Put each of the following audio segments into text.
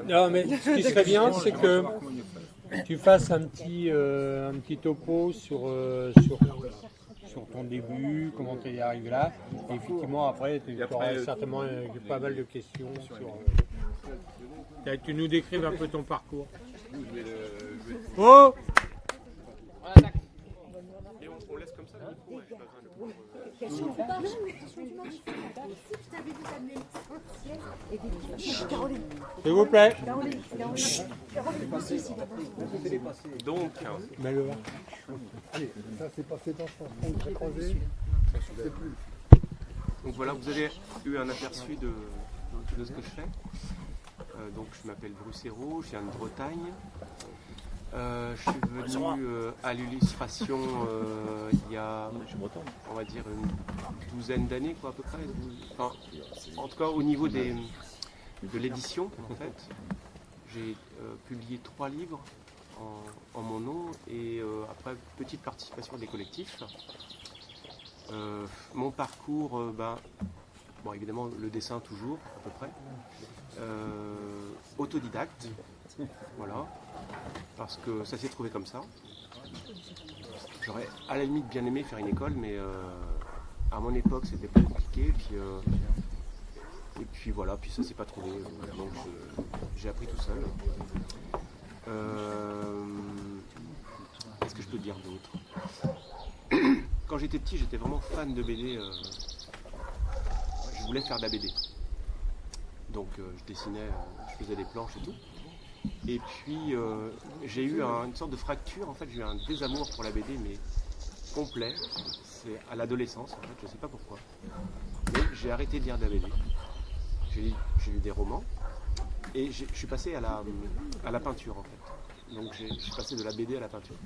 Non, mais ce qui serait bien, c'est que tu fasses un petit topo sur ton début, comment tu es arrivé là. Et effectivement, après, tu auras certainement pas mal de questions sur. Tu nous décrives un peu ton parcours. Oh! Et on laisse comme ça le micro, ouais, pas besoin de... S'il vous plaît. Donc, Allez, ça c'est passé dans son front très croisé. donc voilà, vous avez eu un aperçu de ce que je fais. Donc je m'appelle Bruce Hérault, je viens de Bretagne. Je suis venu à l'illustration il y a, on va dire, une douzaine d'années, quoi, à peu près. Enfin, en tout cas, au niveau de l'édition, en fait, j'ai publié 3 livres en mon nom et après, petite participation des collectifs. Mon parcours, bon, évidemment, le dessin toujours, à peu près. Autodidacte, voilà. Parce que ça s'est trouvé comme ça. J'aurais à la limite bien aimé faire une école, mais à mon époque c'était pas compliqué. Et puis voilà, puis ça s'est pas trouvé. Donc j'ai appris tout seul. Qu'est-ce que je peux dire d'autre? Quand j'étais petit, j'étais vraiment fan de BD. Je voulais faire de la BD. Donc je dessinais, je faisais des planches et tout. Et puis j'ai eu une sorte de fracture, en fait j'ai eu un désamour pour la BD mais complet, c'est à l'adolescence en fait, je ne sais pas pourquoi. Mais j'ai arrêté de lire de la BD, j'ai lu des romans et je suis passé à la peinture en fait. Donc je suis passé de la BD à la peinture.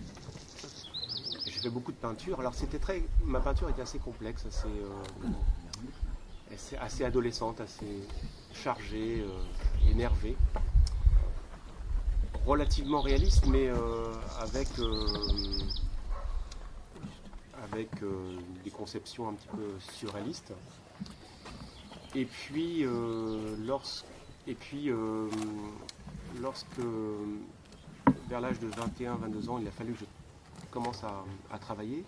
J'ai fait beaucoup de peinture, alors ma peinture était assez complexe, assez adolescente, assez chargée, énervée. Relativement réaliste, mais avec des conceptions un petit peu surréalistes. Et puis, lorsque, vers l'âge de 21-22 ans, il a fallu que je commence à travailler,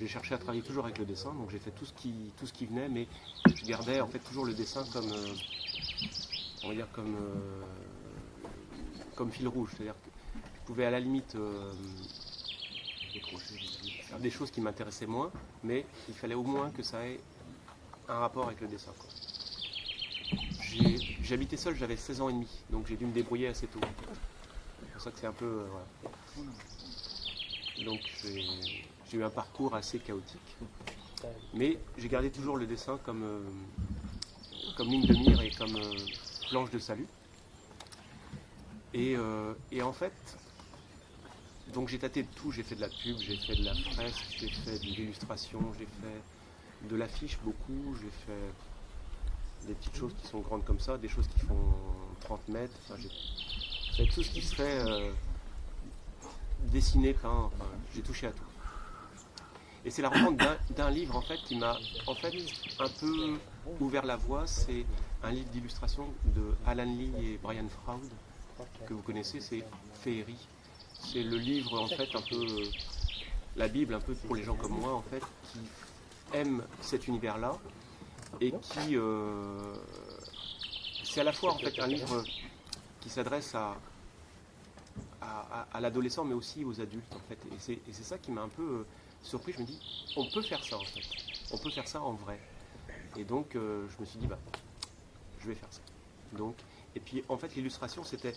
j'ai cherché à travailler toujours avec le dessin, donc j'ai fait tout ce qui venait, mais je gardais en fait toujours le dessin comme, on va dire comme fil rouge, c'est-à-dire que je pouvais à la limite faire des choses qui m'intéressaient moins, mais il fallait au moins que ça ait un rapport avec le dessin, quoi. J'habitais seul, j'avais 16 ans et demi, donc j'ai dû me débrouiller assez tôt. C'est pour ça que c'est un peu... voilà. Donc j'ai eu un parcours assez chaotique, mais j'ai gardé toujours le dessin comme ligne de mire et comme planche de salut. Et en fait, donc j'ai tâté de tout, j'ai fait de la pub, j'ai fait de la fresque, j'ai fait de l'illustration, j'ai fait de l'affiche beaucoup, j'ai fait des petites choses qui sont grandes comme ça, des choses qui font 30 mètres, enfin, j'ai fait tout ce qui se fait dessiné, peint, enfin, j'ai touché à tout. Et c'est la rencontre d'un livre en fait qui m'a en fait un peu ouvert la voie, c'est un livre d'illustration de Alan Lee et Brian Froud, que vous connaissez, c'est Féerie. C'est le livre en fait un peu la Bible un peu pour les gens comme moi en fait qui aiment cet univers-là et qui c'est à la fois en fait un livre qui s'adresse à l'adolescent mais aussi aux adultes en fait et c'est ça qui m'a un peu surpris. Je me dis on peut faire ça en fait, on peut faire ça en vrai et donc je me suis dit je vais faire ça. Donc et puis en fait l'illustration c'était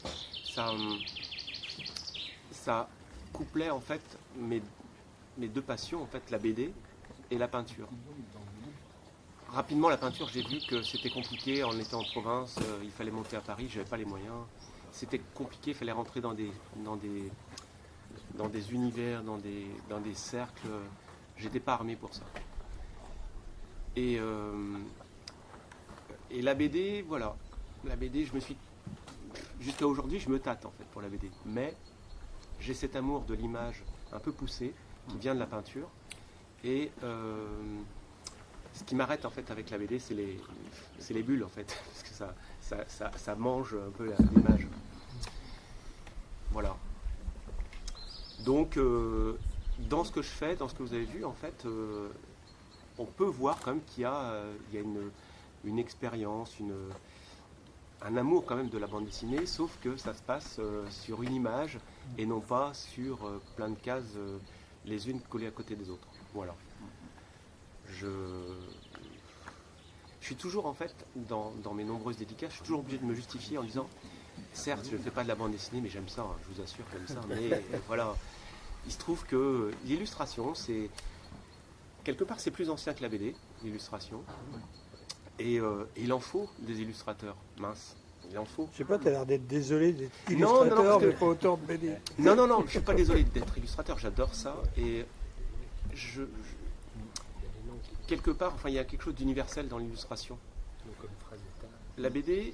ça couplait en fait mes deux passions en fait, la BD et la peinture. Rapidement la peinture j'ai vu que c'était compliqué en étant en province, il fallait monter à Paris, j'avais pas les moyens, c'était compliqué, il fallait rentrer dans des univers, dans des cercles, j'étais pas armé pour ça. Et la BD, voilà, la BD je me suis jusqu'à aujourd'hui je me tâte en fait pour la BD, mais j'ai cet amour de l'image un peu poussé qui vient de la peinture et Ce qui m'arrête en fait avec la BD, c'est les bulles en fait, parce que ça mange un peu l'image. Voilà. Donc, dans ce que je fais, dans ce que vous avez vu, en fait, on peut voir quand même qu'il y a une expérience, un amour quand même de la bande dessinée, sauf que ça se passe sur une image et non pas sur plein de cases les unes collées à côté des autres. Voilà. Je suis toujours en fait, dans mes nombreuses dédicaces, je suis toujours obligé de me justifier en disant, certes je ne fais pas de la bande dessinée, mais j'aime ça, hein, je vous assure, j'aime ça, mais voilà. Il se trouve que l'illustration, c'est quelque part c'est plus ancien que la BD, l'illustration. Et il en faut des illustrateurs, mince, il en faut. Je sais pas, tu as l'air d'être désolé d'être illustrateur, mais pas auteur de BD. Non, je ne suis pas désolé d'être illustrateur, j'adore ça. Et quelque part, enfin, il y a quelque chose d'universel dans l'illustration. La BD,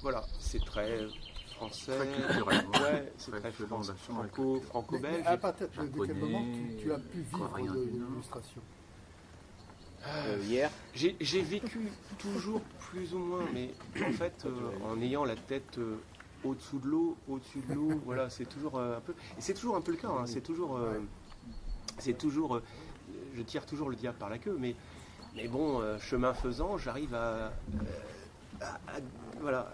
voilà, c'est très français, ouais, c'est très franco-belge. À partir de quel moment tu as pu vivre de l'illustration? Hier. J'ai vécu toujours plus ou moins, mais en fait, en ayant la tête au-dessous de l'eau, voilà, c'est toujours un peu. Et c'est toujours un peu le cas, hein, c'est toujours. Je tire toujours le diable par la queue, mais bon, chemin faisant, j'arrive voilà.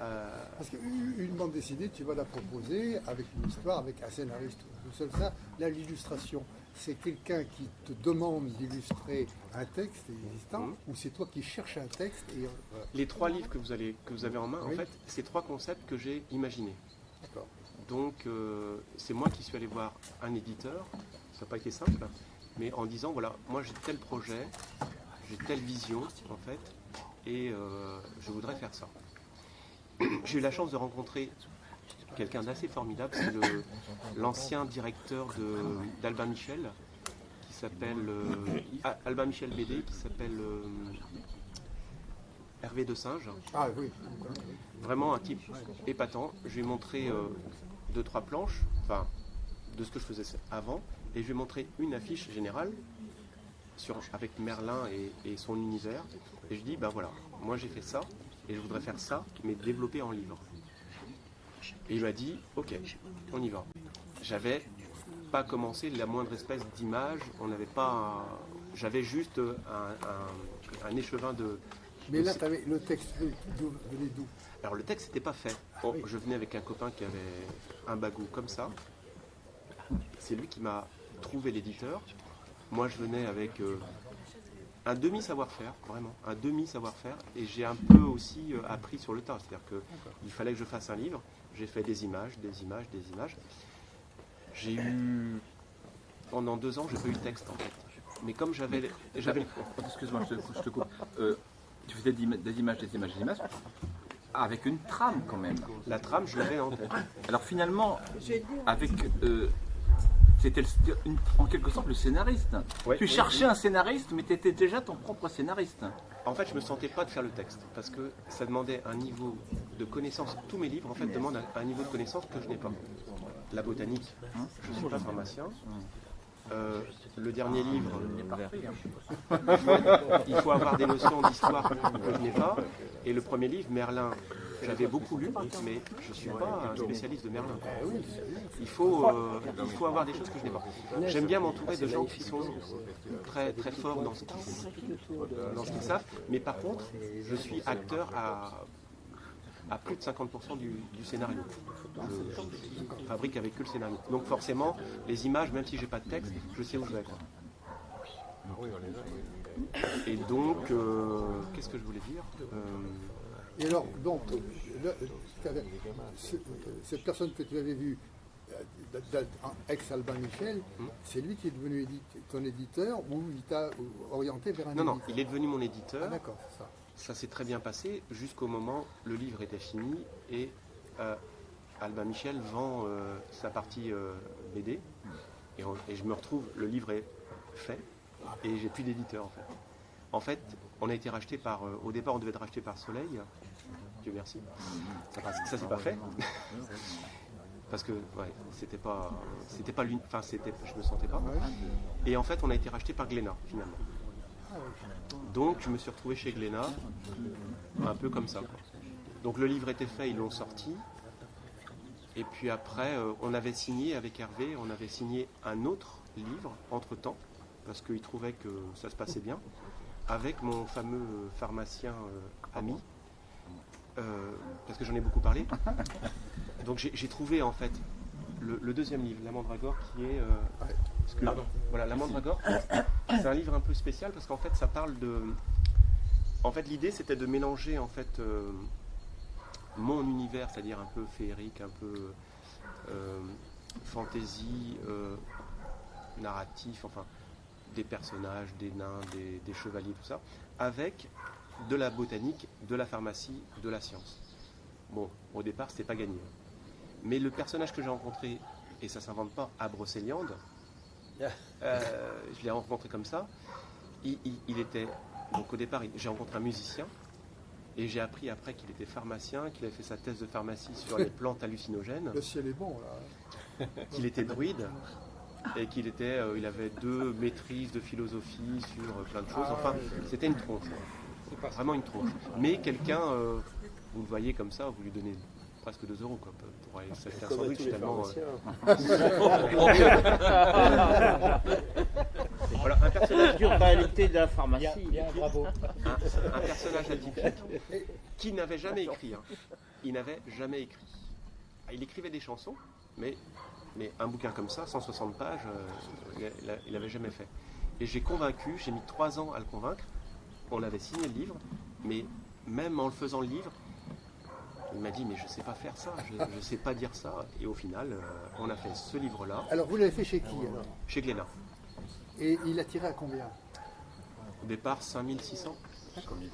Parce qu'une bande dessinée, tu vas la proposer avec une histoire, avec un scénariste, tout seul ça. Là, l'illustration, c'est quelqu'un qui te demande d'illustrer un texte existant, ou c'est toi qui cherches un texte et, Les 3 livres que vous avez en main, en fait, c'est 3 concepts que j'ai imaginés. D'accord. Donc, c'est moi qui suis allé voir un éditeur, ça n'a pas été simple, mais en disant, voilà, moi j'ai tel projet, j'ai telle vision, en fait, et je voudrais faire ça. J'ai eu la chance de rencontrer quelqu'un d'assez formidable, c'est l'ancien directeur d'Albin Michel, qui s'appelle Albin Michel BD, qui s'appelle Hervé de Singe. Ah oui. Vraiment un type épatant. Je lui ai montré 2-3 planches, enfin, de ce que je faisais avant, et je lui ai montré une affiche générale avec Merlin et son univers. Et je dis, ben voilà, moi j'ai fait ça, et je voudrais faire ça, mais développé en livre. Et il m'a dit, ok, on y va. J'avais pas commencé la moindre espèce d'image, j'avais juste un échevin de... Mais là, le texte venait d'où? Alors le texte n'était pas fait. Bon, je venais avec un copain qui avait un bagou comme ça. C'est lui qui m'a trouvé l'éditeur. Moi, je venais avec un demi-savoir-faire, vraiment, un demi-savoir-faire. Et j'ai un peu aussi appris sur le tas. C'est-à-dire qu'il fallait que je fasse un livre. J'ai fait des images. J'ai eu... Pendant 2 ans, j'ai pas eu de texte, en fait. Mais comme j'avais... Excuse-moi, je te coupe. Tu faisais des images, avec une trame quand même. La trame, je l'avais en tête. Alors finalement, avec... c'était en quelque sorte le scénariste. Ouais, tu cherchais un scénariste, mais tu étais déjà ton propre scénariste. En fait, je ne me sentais pas de faire le texte, parce que ça demandait un niveau de connaissance. Tous mes livres, en fait, demandent un niveau de connaissance que je n'ai pas. La botanique, je ne suis pas pharmacien. Le dernier livre, il faut avoir des notions d'histoire que je n'ai pas. Et le premier livre, Merlin, j'avais beaucoup lu, mais je ne suis pas un spécialiste de Merlin. Il faut avoir des choses que je n'ai pas. J'aime bien m'entourer de gens qui sont très, très forts dans ce qu'ils savent, mais par contre, je suis acteur à plus de 50% du scénario. Je fabrique avec eux le scénario. Donc forcément, les images, même si j'ai pas de texte, je sais où je vais. Et donc, qu'est-ce que je voulais dire Et alors, donc, cette personne que tu avais vue, ex-Albin Michel, c'est lui qui est devenu ton éditeur ou il t'a orienté vers un éditeur? Non, il est devenu mon éditeur. Ah, d'accord, c'est ça. Ça s'est très bien passé jusqu'au moment où le livre était fini et Albin Michel vend sa partie BD et je me retrouve, le livre est fait et j'ai plus d'éditeur en fait. En fait, on a été racheté au départ on devait être racheté par Soleil, Dieu merci, ça s'est pas fait. Parce que c'était pas je me sentais pas. Et en fait, on a été racheté par Glénat finalement. Donc je me suis retrouvé chez Glénat, un peu comme ça, quoi. Donc le livre était fait, ils l'ont sorti. Et puis après, on avait signé avec Hervé, on avait signé un autre livre entre-temps, parce qu'il trouvait que ça se passait bien, avec mon fameux pharmacien ami, parce que j'en ai beaucoup parlé. Donc j'ai trouvé en fait le deuxième livre, La Mandragore, qui est... voilà, La Mandragore, c'est un livre un peu spécial, parce qu'en fait ça parle de... En fait l'idée c'était de mélanger en fait... mon univers, c'est-à-dire un peu féerique, un peu fantasy, narratif, enfin des personnages, des nains, des chevaliers, tout ça, avec de la botanique, de la pharmacie, de la science. Bon, au départ, c'était pas gagné. Mais le personnage que j'ai rencontré, et ça s'invente pas, à Brocéliande, je l'ai rencontré comme ça, il était... Donc au départ, j'ai rencontré un musicien, et j'ai appris après qu'il était pharmacien, qu'il avait fait sa thèse de pharmacie sur les plantes hallucinogènes. Le ciel est bon, là. Qu'il était druide, et qu'il il avait 2 maîtrises de philosophie sur plein de choses. Enfin, c'était une tronche. C'est vraiment une tronche. Mais quelqu'un, vous le voyez comme ça, vous lui donnez presque 2 euros, quoi, pour aller s'acheter un sandwich, tellement... Voilà, un personnage dure réalité de la pharmacie. Bravo. Un personnage atypique qui n'avait jamais écrit. Hein. Il n'avait jamais écrit. Il écrivait des chansons, mais un bouquin comme ça, 160 pages, il n'avait jamais fait. Et j'ai mis 3 ans à le convaincre. On avait signé le livre, mais même en le faisant le livre, il m'a dit, mais je ne sais pas faire ça, je ne sais pas dire ça. Et au final, on a fait ce livre-là. Alors, vous l'avez fait chez qui, alors? Chez Glénat. Et il a tiré à combien? Au départ, 5600.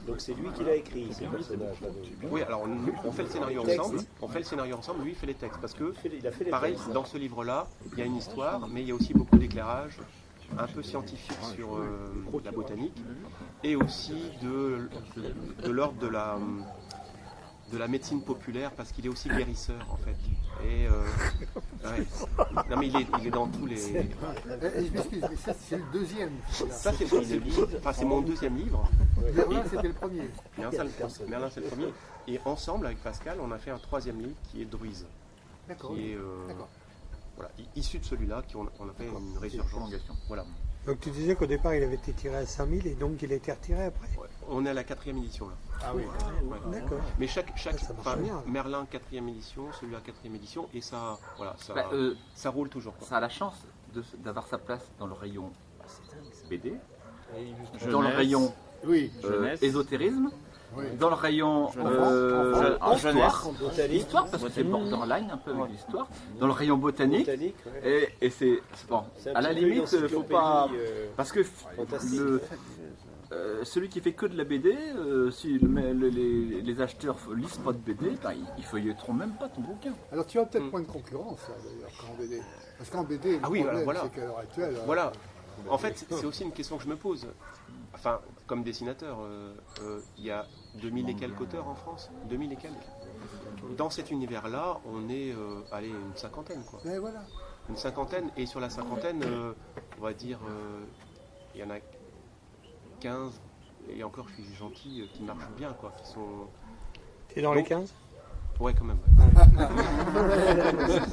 Donc c'est lui qui l'a écrit, ce personnage. Oui, alors on fait le scénario ensemble. On fait le scénario ensemble, lui il fait les textes. Parce que, pareil, dans ce livre-là, il y a une histoire, mais il y a aussi beaucoup d'éclairage, un peu scientifique sur la botanique, et aussi de l'ordre de la médecine populaire, parce qu'il est aussi guérisseur en fait. Et ouais. Non mais il est dans tous les... Je m'excuse, mais ça c'est le deuxième. Ça c'est mon deuxième livre. Merlin c'était le premier. Merlin c'est le premier. Et ensemble avec Pascal, on a fait un 3e livre qui est Druise. D'accord. Qui est voilà, issu de celui-là, on a fait une résurgence. Voilà. Donc tu disais qu'au départ il avait été tiré à 5000 et donc il a été retiré après. Ouais. On est à la 4e édition là. Ah oui, ouais. D'accord. Mais chaque bien. Merlin 4e édition, celui-là 4e édition, et ça, voilà, ça roule toujours. Quoi. Ça a la chance d'avoir sa place dans le rayon BD, dans le rayon ésotérisme, dans le rayon histoire, parce que c'est borderline un peu avec l'histoire, dans le rayon botanique, et c'est bon, à la limite, il faut pas, parce que celui qui fait que de la BD, si les acheteurs lisent pas de BD, ben, ils feuilletteront même pas ton bouquin. Alors tu as peut-être moins de concurrence là, d'ailleurs qu'en BD. Parce qu'en BD, le problème, c'est qu'à l'heure actuelle... Voilà. En fait, c'est aussi une question que je me pose. Enfin, comme dessinateur, il y a 2000 et quelques auteurs en France. 2000 et quelques. Dans cet univers-là, on est, une cinquantaine, quoi. Et voilà. Une cinquantaine, et sur la cinquantaine, on va dire, il y en a 15, et encore je suis gentil, qui marchent bien, quoi, qui sont... T'es dans les 15 ? Ouais, quand même.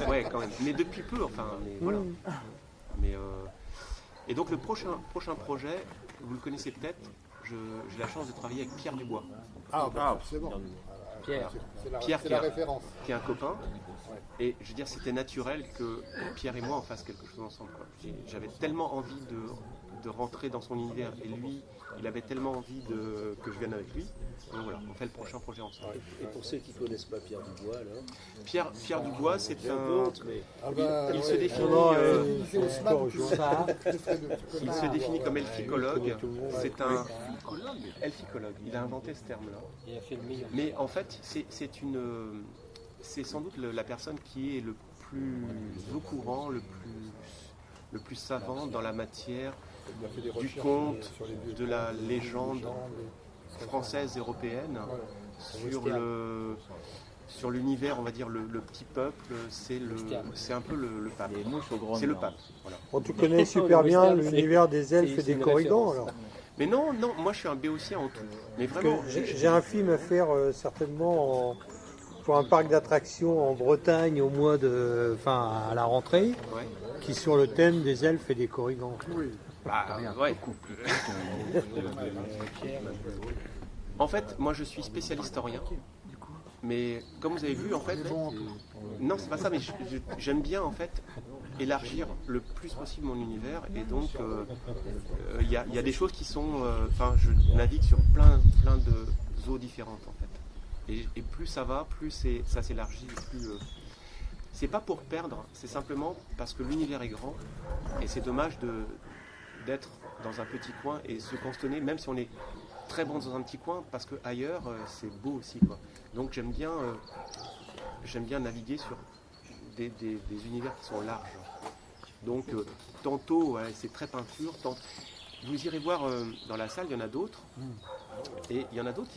Ouais, quand même. Mais depuis peu, enfin, mais voilà. Mais, et donc le prochain projet, vous le connaissez peut-être, j'ai la chance de travailler avec Pierre Dubois. Ah, bah, c'est bon. Pierre c'est la référence. Qui est un copain. Et je veux dire, c'était naturel que Pierre et moi en fassent quelque chose ensemble, quoi. J'avais tellement envie de rentrer dans son univers, et lui, il avait tellement envie que je vienne avec lui. Donc voilà, on fait le prochain projet ensemble. Et pour ceux qui ne connaissent pas Pierre Dubois, alors Pierre Dubois, c'est un... Il se définit comme elficologue. C'est un elficologue. Il a inventé ce terme-là. Mais en fait, c'est sans doute la personne qui est le plus au courant, le plus savant dans la matière du conte, de la légende française, européenne, sur l'univers, on va dire, le petit peuple, c'est un peu le pape. C'est le pape. Voilà. Bon, tu connais super bien l'univers des elfes et des corrigans, alors. Mais non, moi je suis un béotien en tout. Mais vraiment. J'ai un film à faire certainement pour un parc d'attractions en Bretagne au mois de, à la rentrée, qui est sur le thème des elfes et des corrigans. Oui. En fait, moi je suis spécialiste en rien. Mais comme vous avez vu, en fait, non, c'est pas ça, mais j'aime bien en fait élargir le plus possible mon univers, et donc il y a des choses qui sont, je navigue sur plein de eaux différentes en fait. Et plus ça va, plus ça s'élargit, plus. C'est pas pour perdre, c'est simplement parce que l'univers est grand, et c'est dommage d'être dans un petit coin et se cantonner, même si on est très bon dans un petit coin, parce que ailleurs c'est beau aussi, quoi. Donc j'aime bien naviguer sur des univers qui sont larges. Donc tantôt c'est très peinture, vous irez voir dans la salle, il y en a d'autres, et il y en a d'autres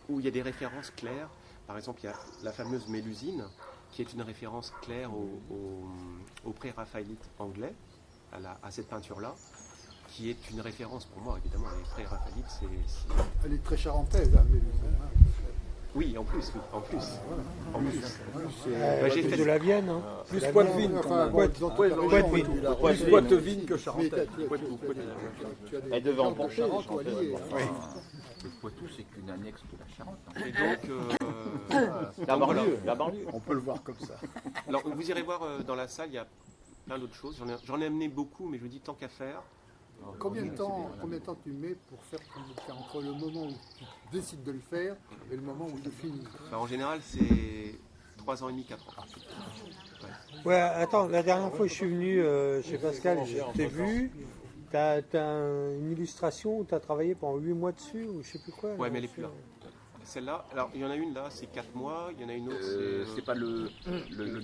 où il y a des références claires. Par exemple, il y a la fameuse Mélusine, qui est une référence claire au pré-raphaélite anglais, à cette peinture-là, qui est une référence pour moi, évidemment. Les pré-raphaélites, Elle est très charentaise, hein, Mélusine. Oui, en plus. J'ai fait de la Vienne. Hein. Plus Poitevine, plus Poitevine que Charentaise. Elle devait en pencher. Le Poitou, c'est qu'une annexe de la Charente. Et donc, La banlieue. On peut le voir comme ça. Alors, vous irez voir dans la salle, il y a plein d'autres choses. J'en ai amené beaucoup, mais je vous dis tant qu'à faire. Combien de temps tu mets pour faire ton bouquin, entre le moment où tu décides de le faire et le moment où tu finis? En général, c'est 3 ans et demi, 4 ans. Ouais, attends, la dernière fois que je suis venu chez Pascal, je t'ai vu. T'as une illustration où tu as travaillé pendant 8 mois dessus, ou je sais plus quoi. Ouais, mais elle est plus là. Celle-là, alors il y en a une là, c'est 4 mois, il y en a une autre, c'est pas le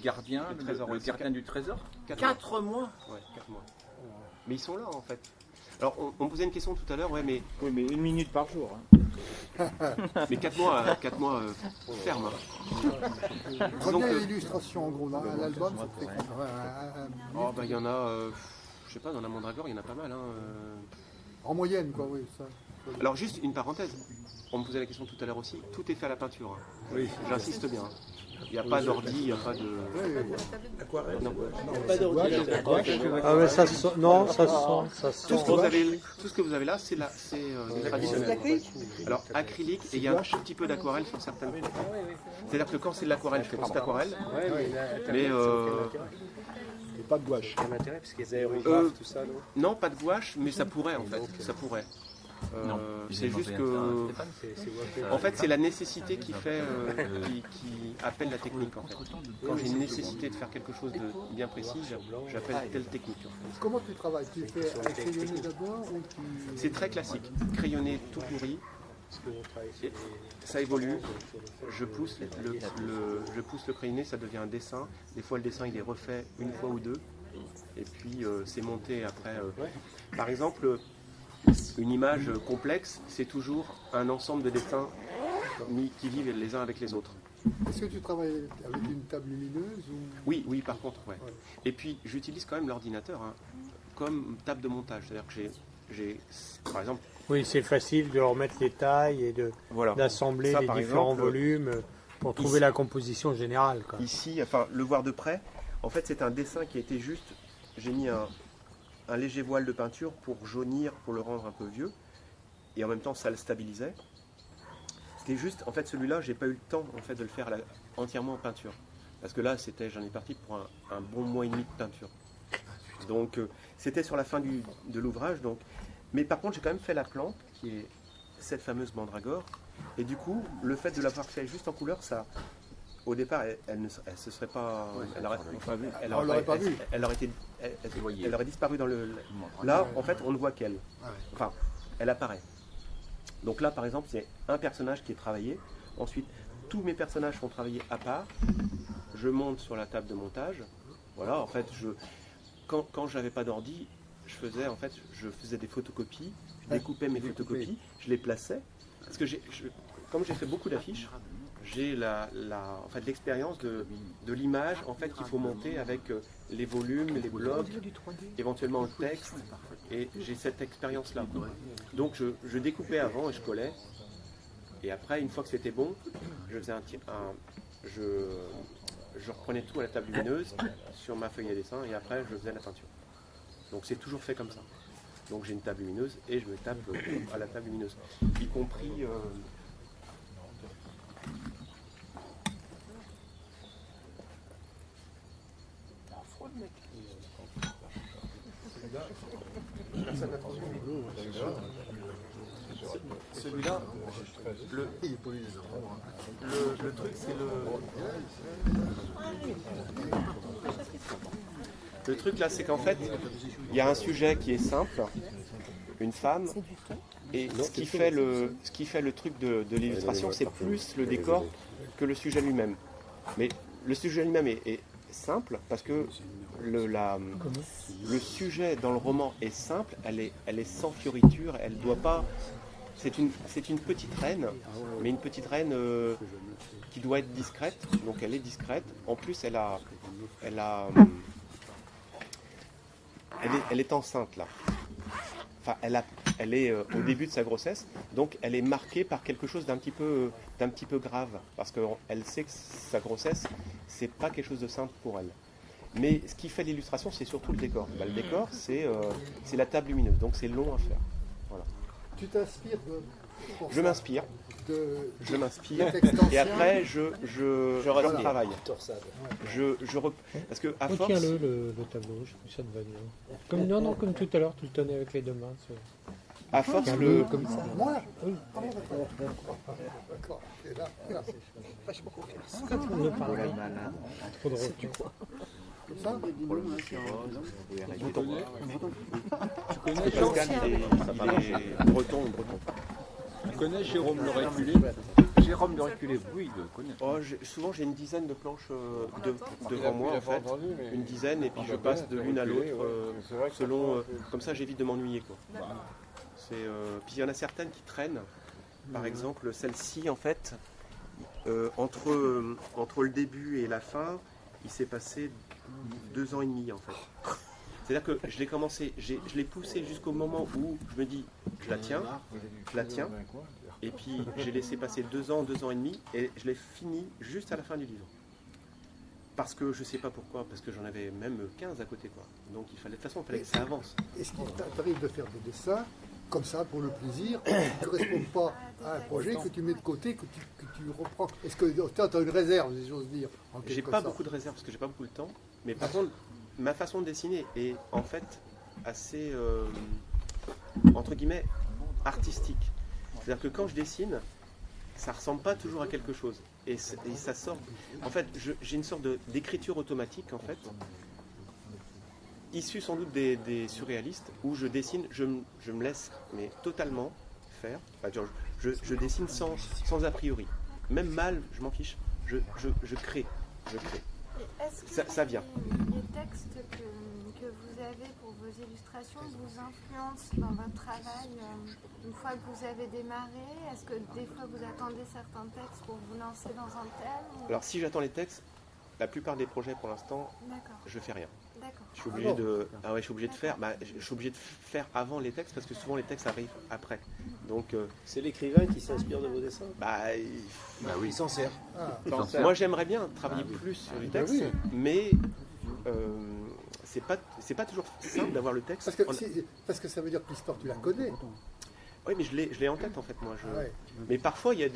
gardien, le gardien du trésor. 4 mois. Ouais, 4 mois. Mais ils sont là en fait. Alors on me posait une question tout à l'heure, mais... Oui, mais 1 minute par jour. Hein. Mais 4 mois ferme. Combien d'illustrations en gros dans l'album? Il y en a, je sais pas, dans la Mandragore, il y en a pas mal. Hein. En moyenne, quoi, oui. Ça. Alors juste une parenthèse, on me posait la question tout à l'heure aussi, tout est fait à la peinture. Hein. Oui. J'insiste bien. Il n'y a pas d'ordi, il n'y a pas de... Aquarelle? Non. Pas d'ordi. Ah mais ça se sent, non, ça se sent. Tout ce que vous avez là, c'est du traditionnel. Alors acrylique, et il y a un petit peu d'aquarelle sur certaines. C'est-à-dire que quand c'est de l'aquarelle, je fais plus d'aquarelle. Mais pas de gouache. Quel intérêt, parce qu'il y a des aérographes, tout ça, non? Non, pas de gouache, mais ça pourrait en fait. Ça pourrait. C'est juste que, en fait, c'est la nécessité qui fait, qui appelle la technique. En fait, quand j'ai une nécessité de faire quelque chose de bien précis, j'appelle telle technique. En fait. Comment tu travailles? Tu fais crayonner d'abord ou tu... C'est très classique. Crayonner tout pourri. Ça évolue. Je pousse le crayonné, ça devient un dessin. Des fois, le dessin il est refait une fois ou deux, et puis c'est monté après. Par exemple. Une image complexe, c'est toujours un ensemble de dessins qui vivent les uns avec les autres. Est-ce que tu travailles avec une table lumineuse ou... Oui, par contre, ouais. Et puis, j'utilise quand même l'ordinateur comme table de montage. C'est-à-dire que j'ai, par exemple... Oui, c'est facile de remettre les tailles et d'assembler les différents volumes pour trouver la composition générale. Quoi. Ici, le voir de près, en fait, c'est un dessin qui a été juste... J'ai mis un léger voile de peinture pour jaunir, pour le rendre un peu vieux, et en même temps ça le stabilisait. C'était juste, en fait celui-là, j'ai pas eu le temps en fait de le faire entièrement en peinture, parce que là j'en ai parti pour un bon mois et demi de peinture. Donc c'était sur la fin de l'ouvrage, donc. Mais par contre j'ai quand même fait la plante, qui est cette fameuse mandragore, et du coup le fait de l'avoir fait juste en couleur, ça. Au départ, elle se serait pas. Elle aurait disparu dans le. Là, en fait, on ne voit qu'elle. Enfin, elle apparaît. Donc là, par exemple, c'est un personnage qui est travaillé. Ensuite, tous mes personnages sont travaillés à part. Je monte sur la table de montage. Voilà, en fait, quand j'avais pas d'ordi, je faisais des photocopies. Je découpais mes photocopies, je les plaçais. Parce que comme j'ai fait beaucoup d'affiches, j'ai en fait, l'expérience de l'image en fait, qu'il faut monter avec les volumes, les blocs, éventuellement le texte, et j'ai cette expérience-là. Donc je découpais avant et je collais, et après, une fois que c'était bon, je faisais je reprenais tout à la table lumineuse sur ma feuille à dessin, et après je faisais la peinture. Donc c'est toujours fait comme ça. Donc j'ai une table lumineuse et je me tape à la table lumineuse, y compris... Celui-là, le truc c'est le truc là, c'est qu'en fait, il y a un sujet qui est simple, une femme, et ce qui fait le truc de l'illustration, c'est plus le décor que le sujet lui-même. Mais le sujet lui-même est simple parce que le sujet dans le roman est simple, elle est sans fioriture, elle doit pas. C'est une petite reine, mais une petite reine qui doit être discrète, donc elle est discrète. En plus, elle est enceinte là. Enfin, elle est au début de sa grossesse, donc elle est marquée par quelque chose d'un petit peu grave, parce qu'elle sait que sa grossesse, c'est pas quelque chose de simple pour elle. Mais ce qui fait l'illustration, c'est surtout le décor. Le décor, c'est la table lumineuse, donc c'est long à faire. Voilà. Tu t'inspires Je m'inspire. Je m'inspire et après je retravaille. Parce que à force. Retiens-le le tableau, ça te va bien. Comme tout à l'heure, tu le tenais avec les deux mains. À force comme ça. Moi oui. D'accord. Et là, c'est On ne parle pas. Trop drôle. comme ça. Tu connais Pascal, il est breton. Tu connais Jérôme le Reculé? Jérôme le Reculé, oui, je le connais. Souvent j'ai une dizaine de planches devant moi en fait, une dizaine, et puis je passe de l'une à l'autre selon. Comme ça j'évite de m'ennuyer quoi. Puis il y en a certaines qui traînent. Par exemple celle-ci en fait, entre le début et la fin, il s'est passé 2 ans et demi en fait. C'est-à-dire que je l'ai commencé, je l'ai poussé jusqu'au moment où je me dis, je la tiens, et puis j'ai laissé passer 2 ans et demi, et je l'ai fini juste à la fin du livre. Parce que je sais pas pourquoi, parce que j'en avais même 15 à côté quoi. Donc de toute façon, il fallait que ça avance. Est-ce qu'il t'arrive de faire des dessins comme ça pour le plaisir, qui ne correspondent pas à un projet que tu mets de côté, que tu reprends? Est-ce que tu as une réserve, si j'ose dire? J'ai pas beaucoup de réserve parce que j'ai pas beaucoup de temps, mais par contre, ma façon de dessiner est en fait assez, entre guillemets, artistique. C'est-à-dire que quand je dessine, ça ressemble pas toujours à quelque chose. Et ça sort. En fait, j'ai une sorte d'écriture automatique, en fait, issue sans doute des surréalistes, où je dessine, je me laisse mais totalement faire. Enfin, je dessine sans a priori. Même mal, je m'en fiche. Je crée. Est-ce que ça vient. Les textes que vous avez pour vos illustrations vous influencent dans votre travail une fois que vous avez démarré? Est-ce que des fois vous attendez certains textes pour vous lancer dans un thème? Alors si j'attends les textes, la plupart des projets pour l'instant, je fais rien. Je suis obligé je suis obligé de faire avant les textes parce que souvent les textes arrivent après. Donc c'est l'écrivain qui s'inspire de vos dessins. Oui, il s'en sert. Moi j'aimerais bien travailler plus sur du texte, mais c'est pas toujours simple d'avoir le texte. Parce que ça veut dire que l'histoire tu la connais. Oui, mais je l'ai en tête en fait moi. Mais parfois il y a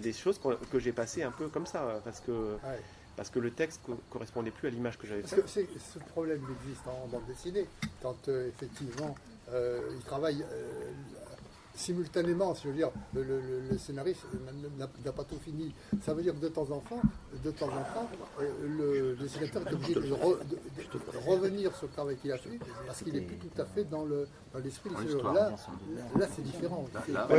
des choses que j'ai passées un peu comme ça parce que le texte ne correspondait plus à l'image que j'avais faite. Parce que ce problème existe en bande dessinée, quand effectivement il travaille simultanément, je veux dire, le scénariste n'a pas tout fini. Ça veut dire que de temps en temps, le dessinateur est obligé de revenir sur le travail qu'il a fait, parce qu'il n'est plus tout à fait dans l'esprit. Là, c'est différent.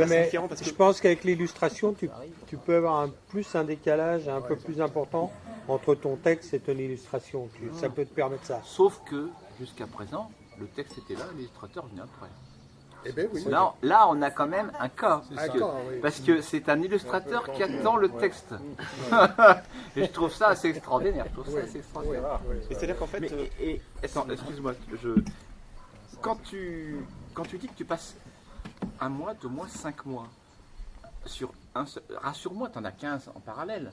Mais je pense qu'avec l'illustration, tu peux avoir un décalage un peu plus important entre ton texte et ton illustration. Ça peut te permettre ça. Sauf que, jusqu'à présent, le texte était là, l'illustrateur venait après. Eh ben oui. Là, on a quand même un cas. Oui. Parce que c'est un illustrateur qui attend le texte. Et je trouve ça assez extraordinaire. Et c'est-à-dire qu'en fait... Attends, excuse-moi. Quand tu dis que tu passes 1 mois, 2 mois, 5 mois, rassure-moi, tu en as 15 en parallèle.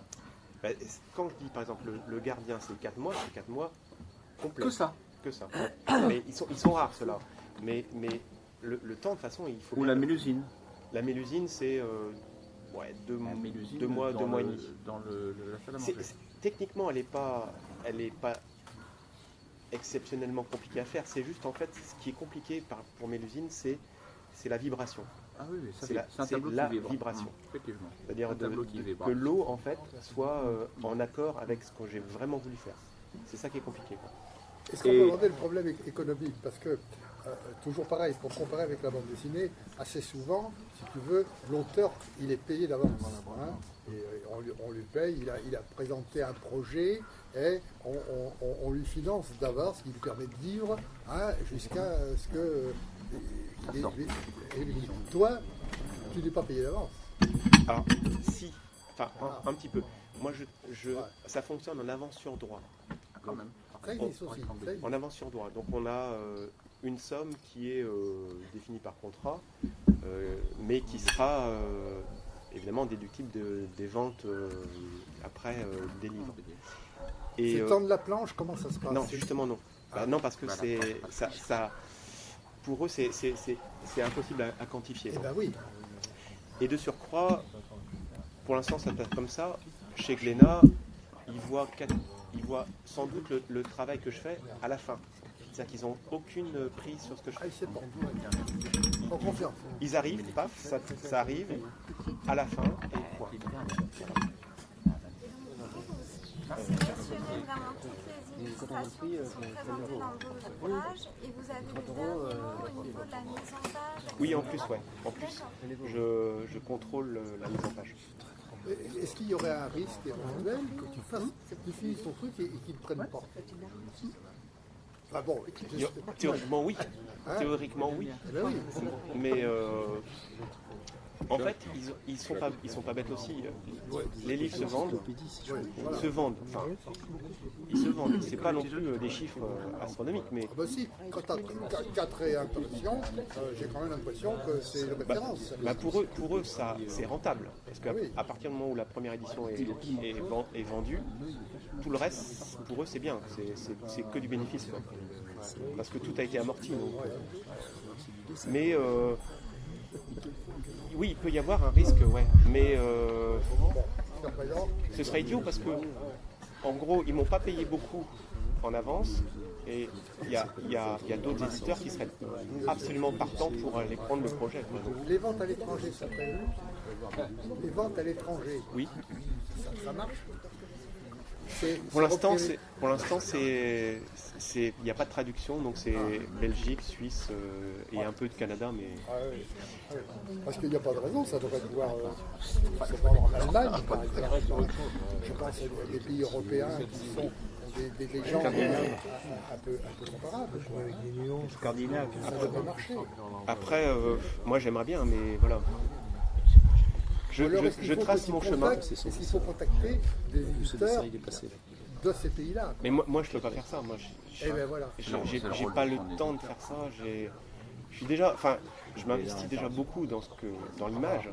Bah, quand je dis par exemple le gardien c'est 4 mois, c'est 4 mois complets. Que ça. Mais ils sont rares ceux-là. Mais le temps de toute façon il faut... Ou la Mélusine. La Mélusine c'est 2 mois, 2 mois et demi. Dans la salle à manger. Techniquement elle est pas exceptionnellement compliquée à faire. C'est juste en fait ce qui est compliqué pour Mélusine c'est la vibration. Ah oui, c'est un tableau qui vibre. Vibration. Effectivement. C'est-à-dire que l'eau en fait soit en accord avec ce que j'ai vraiment voulu faire. C'est ça qui est compliqué. Est-ce qu'on peut aborder le problème économique? Parce que, toujours pareil, pour comparer avec la bande dessinée, assez souvent, si tu veux, l'auteur, il est payé d'avance. Hein, et on lui paye, il a présenté un projet et on lui finance d'avance, ce qui lui permet de vivre jusqu'à ce que... Toi, tu n'es pas payé d'avance. Alors, si, enfin, un petit peu. Moi, ça fonctionne en avance sur droit. Quand même. Ça existe aussi. En avance sur droit. Donc, on a une somme qui est définie par contrat, mais qui sera évidemment déductible des ventes après des livres. C'est temps de la planche, comment ça se passe? Non, justement non. Non, parce que ça pour eux, c'est impossible à quantifier. Eh ben oui. Et de surcroît, pour l'instant, ça passe comme ça. Chez Glénat, ils voient sans doute le travail que je fais à la fin. C'est-à-dire qu'ils n'ont aucune prise sur ce que je fais. En confiance. Ils arrivent, paf, ça arrive à la fin et point. Vous sélectionnez vraiment toutes les illustrations qui sont présentées dans vos ouvrages et vous avez le dernier mot au niveau de la mise en page? Oui, en plus, ouais. En plus, je contrôle la mise en page. Est-ce qu'il y aurait un risque éventuel que tu finisses ton truc et qu'ils ne prennent pas? Ah bon, théoriquement oui. Théoriquement oui. Eh ben oui. Mais en fait, ils sont pas bêtes aussi. Les livres se vendent. Ils se vendent. C'est pas non plus des chiffres astronomiques, mais. Ah bah si, quand tu as 4 réimpressions, j'ai quand même l'impression que c'est une référence. Pour eux, ça c'est rentable. Parce qu'à partir du moment où la première édition est vendue, tout le reste, pour eux, c'est bien. C'est que du bénéfice. Quoi. Parce que tout a été amorti. Donc. Mais oui, il peut y avoir un risque, ouais. Mais ce serait idiot parce que, en gros, ils m'ont pas payé beaucoup en avance. Et il y a d'autres éditeurs qui seraient absolument partants pour aller prendre le projet. Les ventes à l'étranger, ça prévu? Les ventes à l'étranger, oui. Ça marche? Pour l'instant, il n'y a pas de traduction, donc c'est Belgique, Suisse et un peu de Canada, mais. Parce qu'il n'y a pas de raison, ça devrait pouvoir se vendre en Allemagne, par exemple. Je pense à des pays européens qui sont des gens un peu comparables. Avec des nuances scandinaves. Ça devrait marcher. Après, moi j'aimerais bien, mais voilà. Je trace mon chemin. Est-ce qu'il faut contacter des éditeurs de ces pays-là? Mais moi je peux pas faire ça. Moi, voilà. J'ai pas le temps de faire ça. Je m'investis déjà beaucoup dans l'image.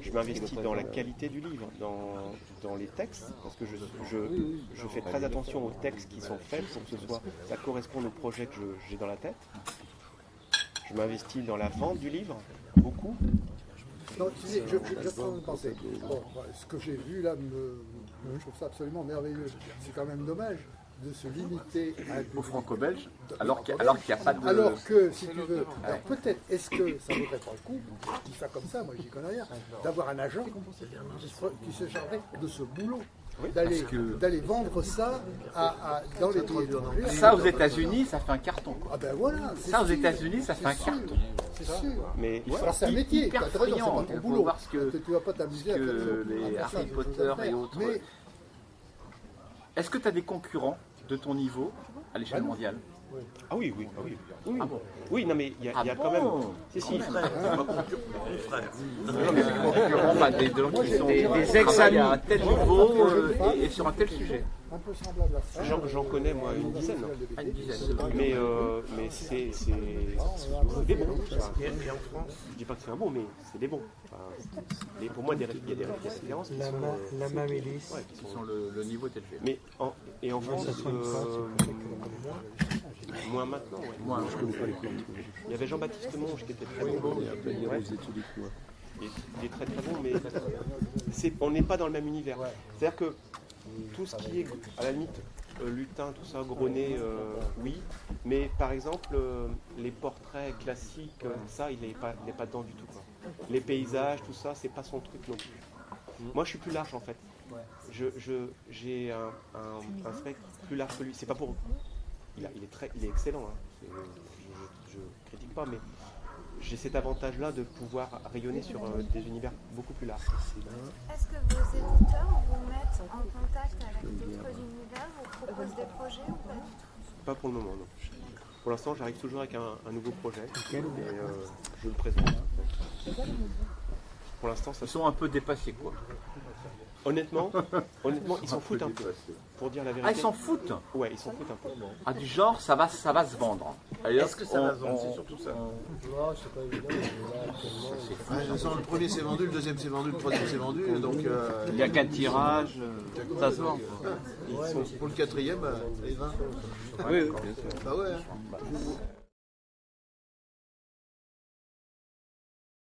Je m'investis dans la qualité du livre, dans les textes, parce que je fais très attention aux textes qui sont faits pour que ça corresponde au projet que j'ai dans la tête. Je m'investis dans la vente du livre, beaucoup. Non, tu sais, je prends une pensée. Bon, ce que j'ai vu là, je trouve ça absolument merveilleux. C'est quand même dommage de se limiter au franco-belge, alors qu'il n'y a pas de... Alors que, si tu veux, alors peut-être, est-ce que ça vaudrait pas le coup, je dis ça comme ça, moi j'y connais rien, d'avoir un agent qui se chargerait de ce boulot, d'aller vendre ça dans les pays étrangers. Ça aux États-Unis, ça fait un carton. Ah ben voilà. Ça aux États-Unis, ça fait un carton. C'est sûr. Mais c'est un métier. Hyper friand. Il faut voir ce que tu vas pas t'amuser à les Harry Potter et autres. Est-ce que tu as des concurrents de ton niveau à l'échelle mondiale? Ah oui, oui, ah oui. Oui, Ah bon. oui, non mais il y a quand même... Si, si. Enfin, des gens qui sont Des ex-amis. à un tel niveau et sur un tel sujet. Un peu semblable à ça. J'en connais moi une dizaine. Une dizaine. Mais c'est des bons. Enfin, je dis pas que c'est un bon, mais c'est des bons. Enfin, et pour moi, il y a des références qui sont... Lama Mélis. ouais, Qui sont le niveau est élevé. Mais en France, moins maintenant. Ouais. Moi, Il y avait Jean-Baptiste Monge qui était très bon. Ouais. Il est très très bon, mais on n'est pas dans le même univers. C'est-à-dire que tout ce qui est, à la limite, lutin, tout ça, gros nez, oui. Mais par exemple, les portraits classiques, ça, il n'est pas dedans du tout. Quoi. Les paysages, tout ça, c'est pas son truc non plus. Moi, je suis plus large en fait. J'ai un spectre plus large que lui. C'est pas pour. Il est excellent. Hein. Je critique pas, mais j'ai cet avantage-là de pouvoir rayonner sur des univers beaucoup plus larges. Est-ce que vos éditeurs vous mettent en contact avec d'autres univers, vous proposent des projets ou pas du tout? Pas pour le moment, non. Pour l'instant, j'arrive toujours avec un nouveau projet et je le présente. Pour l'instant, ça ils sont un peu dépassés, quoi. Honnêtement, ils s'en foutent un peu. Pour dire la vérité. Ah, ils s'en foutent? Ouais, ils s'en foutent un peu. Ah, du genre, ça va se vendre. Est-ce que ça va se vendre? C'est surtout ça. De toute façon, le premier s'est vendu, le deuxième s'est vendu, le troisième s'est vendu, donc Il n'y a qu'un tirage, ça se vend. pour le quatrième, les 20. Oui, bien sûr. Bah ouais. Hein.